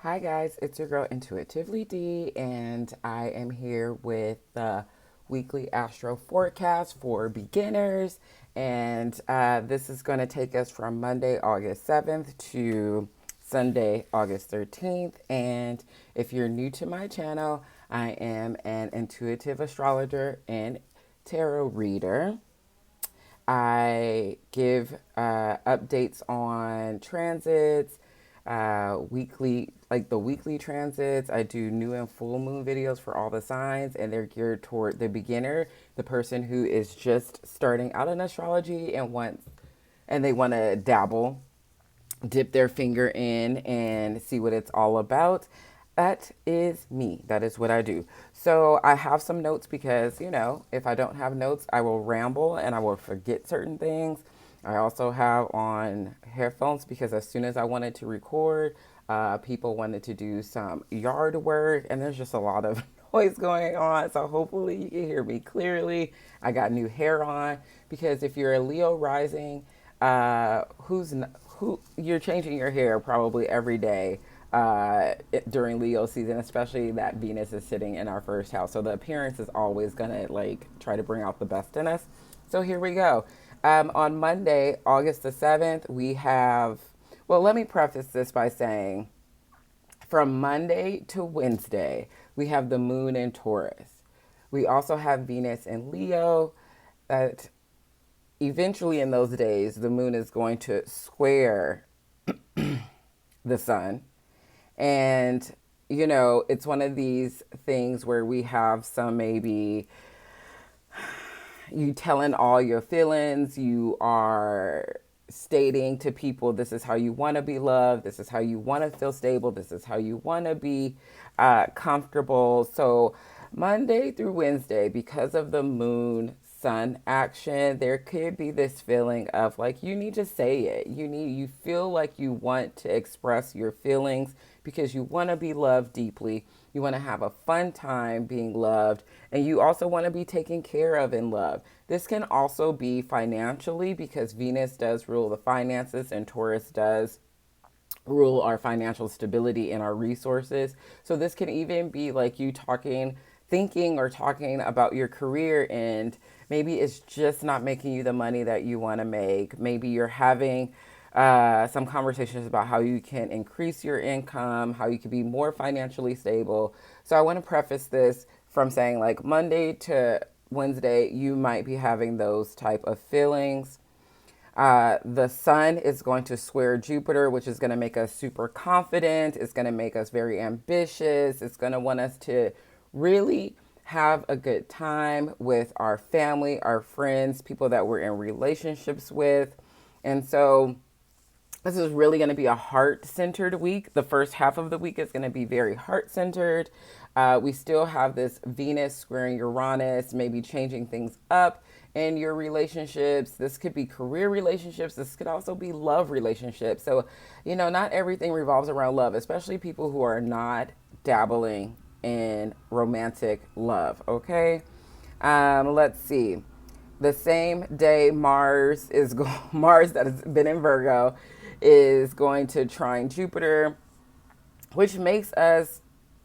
Hi guys, it's your girl Intuitively D, and I am here with the weekly astro forecast for beginners. And this is going to take us from Monday, August 7th to Sunday, August 13th. And if you're new to my channel, I am an intuitive astrologer and tarot reader. I give updates on transits, weekly, like the weekly transits. I do new and full moon videos for all the signs, and they're geared toward the beginner, the person who is just starting out in astrology and they want to dabble, dip their finger in and see what it's all about. That is me. That is what I do. So I have some notes because, if I don't have notes, I will ramble and I will forget certain things. I also have on headphones because as soon as I wanted to record, people wanted to do some yard work, and there's just a lot of noise going on. So hopefully you can hear me clearly. I got new hair on because if you're a Leo rising, who you're changing your hair probably every day during Leo season, especially that Venus is sitting in our first house. So the appearance is always gonna like try to bring out the best in us. So here we go. On Monday, August the 7th, we have. Well, let me preface this by saying from Monday to Wednesday, we have the moon in Taurus. We also have Venus in Leo. That eventually in those days, the moon is going to square the sun. And, it's one of these things where we have some maybe you telling all your feelings, you are stating to people this is how you want to be loved, this is how you want to feel stable, this is how you want to be comfortable. So Monday through Wednesday, because of the moon sun action, there could be this feeling of like you need to say it, you feel like you want to express your feelings because you want to be loved deeply, you want to have a fun time being loved, and you also want to be taken care of and loved. This can also be financially because Venus does rule the finances and Taurus does rule our financial stability and our resources. So this can even be like you thinking or talking about your career, and maybe it's just not making you the money that you want to make. Maybe you're having some conversations about how you can increase your income, how you can be more financially stable. So I want to preface this from saying like Monday to Wednesday, you might be having those type of feelings. The sun is going to square Jupiter, which is going to make us super confident. It's going to make us very ambitious. It's going to want us to really have a good time with our family, our friends, people that we're in relationships with. And so this is really going to be a heart centered week. The first half of the week is going to be very heart centered. We still have this Venus squaring Uranus, maybe changing things up in your relationships. This could be career relationships. This could also be love relationships. So, not everything revolves around love, especially people who are not dabbling in romantic love. Okay. Let's see. The same day Mars that has been in Virgo is going to trine Jupiter, which makes us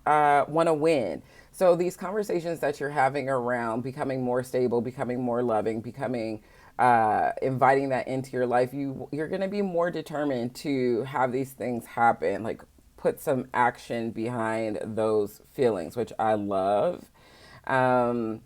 want to win. So these conversations that you're having around becoming more stable, becoming more loving, becoming inviting that into your life, you're going to be more determined to have these things happen, like put some action behind those feelings, which I love. Um,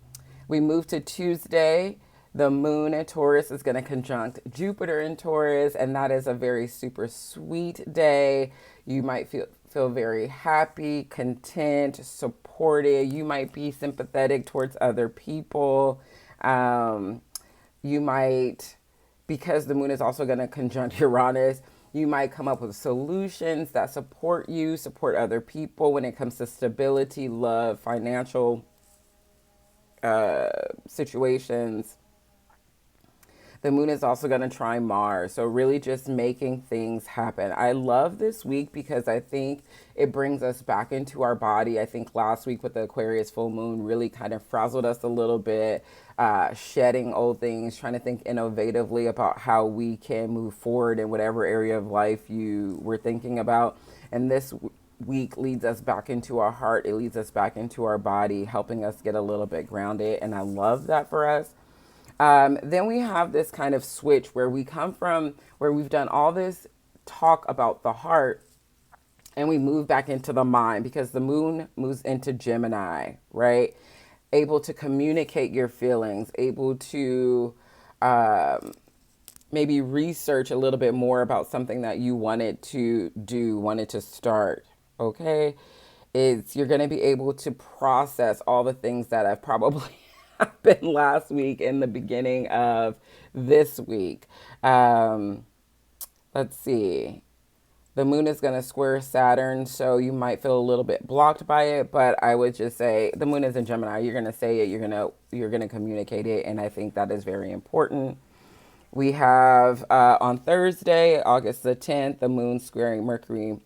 we move to Tuesday. The moon in Taurus is going to conjunct Jupiter in Taurus, and that is a very super sweet day. You might feel very happy, content, supported. You might be sympathetic towards other people. You might, because the moon is also going to conjunct Uranus, you might come up with solutions that support you, support other people when it comes to stability, love, financial situations. The moon is also going to trine Mars. So, really just making things happen. I love this week because I think it brings us back into our body. I think last week with the Aquarius full moon really kind of frazzled us a little bit, shedding old things, trying to think innovatively about how we can move forward in whatever area of life you were thinking about. And week leads us back into our heart. It leads us back into our body, helping us get a little bit grounded. And I love that for us. Then we have this kind of switch where we come from, where we've done all this talk about the heart, and we move back into the mind because the moon moves into Gemini, right? Able to communicate your feelings, able to maybe research a little bit more about something that you wanted to do, wanted to start, okay? It's you're going to be able to process all the things that have probably happened last week and the beginning of this week. Let's see. The moon is going to square Saturn, so you might feel a little bit blocked by it, but I would just say the moon is in Gemini. You're going to say it, you're going to communicate it, and I think that is very important. We have on Thursday, August the 10th, the moon squaring Mercury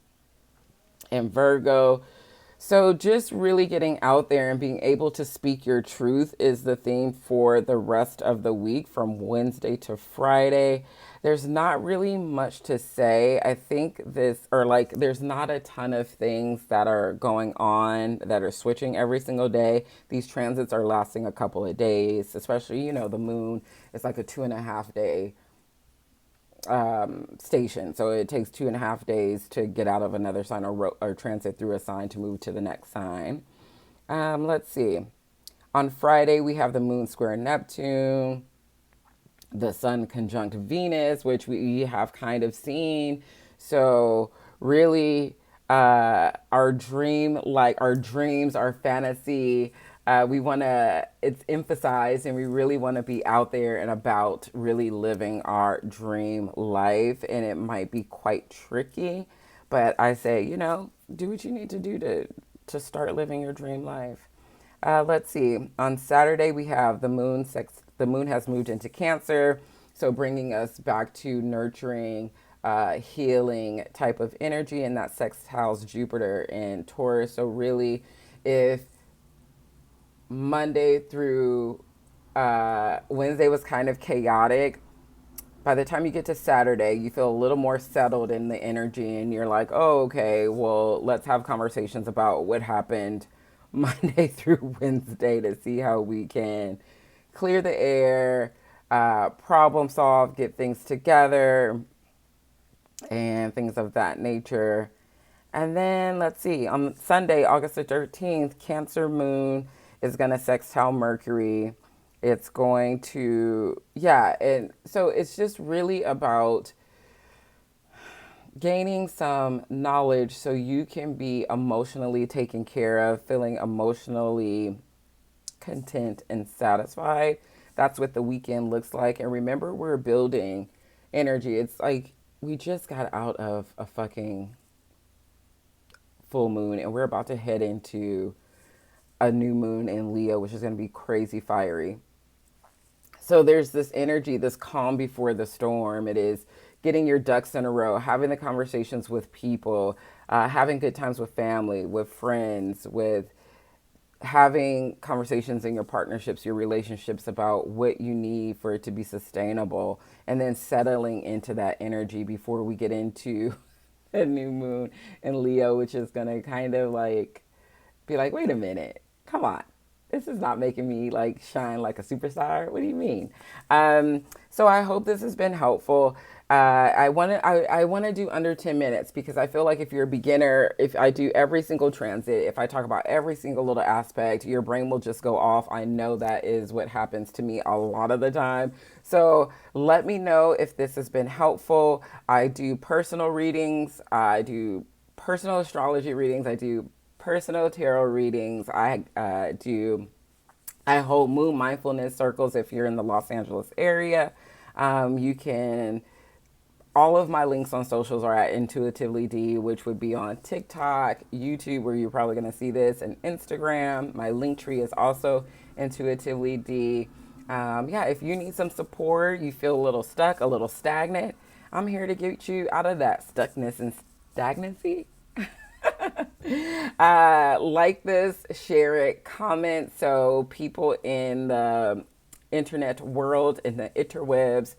in Virgo. So just really getting out there and being able to speak your truth is the theme for the rest of the week from Wednesday to Friday. There's not really much to say. I think there's not a ton of things that are going on that are switching every single day. These transits are lasting a couple of days, especially, the moon is like a 2.5 day station. So it takes 2.5 days to get out of another sign or transit through a sign to move to the next sign. Let's see. On Friday, we have the moon square Neptune, the sun conjunct Venus, which we have kind of seen. So really, our dreams, our fantasy, we want to, it's emphasized, and we really want to be out there and about really living our dream life. And it might be quite tricky, but I say, do what you need to do to start living your dream life. Let's see. On Saturday, we have the moon. The moon has moved into Cancer, so bringing us back to nurturing, healing type of energy, and that sextiles Jupiter in Taurus. So really, if Monday through Wednesday was kind of chaotic, by the time you get to Saturday, you feel a little more settled in the energy, and you're like, oh, okay, well, let's have conversations about what happened Monday through Wednesday to see how we can clear the air, problem solve, get things together, and things of that nature. And then let's see, on Sunday, August the 13th, Cancer moon is going to sextile Mercury. It's going to, yeah. And so it's just really about gaining some knowledge so you can be emotionally taken care of, feeling emotionally content and satisfied. That's what the weekend looks like. And remember, we're building energy. It's like we just got out of a fucking full moon and we're about to head into a new moon in Leo, which is going to be crazy fiery. So there's this energy, this calm before the storm. It is getting your ducks in a row, having the conversations with people, having good times with family, with friends, with having conversations in your partnerships, your relationships about what you need for it to be sustainable, and then settling into that energy before we get into a new moon in Leo, which is going to kind of like be like, wait a minute, come on. This is not making me like shine like a superstar. What do you mean? So I hope this has been helpful. I want to do under 10 minutes because I feel like if you're a beginner, if I do every single transit, if I talk about every single little aspect, your brain will just go off. I know that is what happens to me a lot of the time. So let me know if this has been helpful. I do personal readings. I do personal astrology readings. I do personal tarot readings. I hold moon mindfulness circles if you're in the Los Angeles area. You can, all of my links on socials are at Intuitively D, which would be on TikTok, YouTube, where you're probably going to see this, and Instagram. My link tree is also Intuitively D. Yeah, if you need some support, you feel a little stuck, a little stagnant, I'm here to get you out of that stuckness and stagnancy. Like this, share it, comment, so people in the internet world, in the interwebs,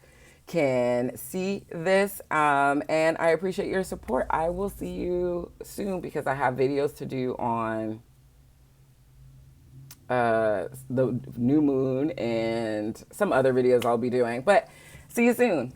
can see this. And I appreciate your support. I will see you soon because I have videos to do on the new moon and some other videos I'll be doing. But see you soon.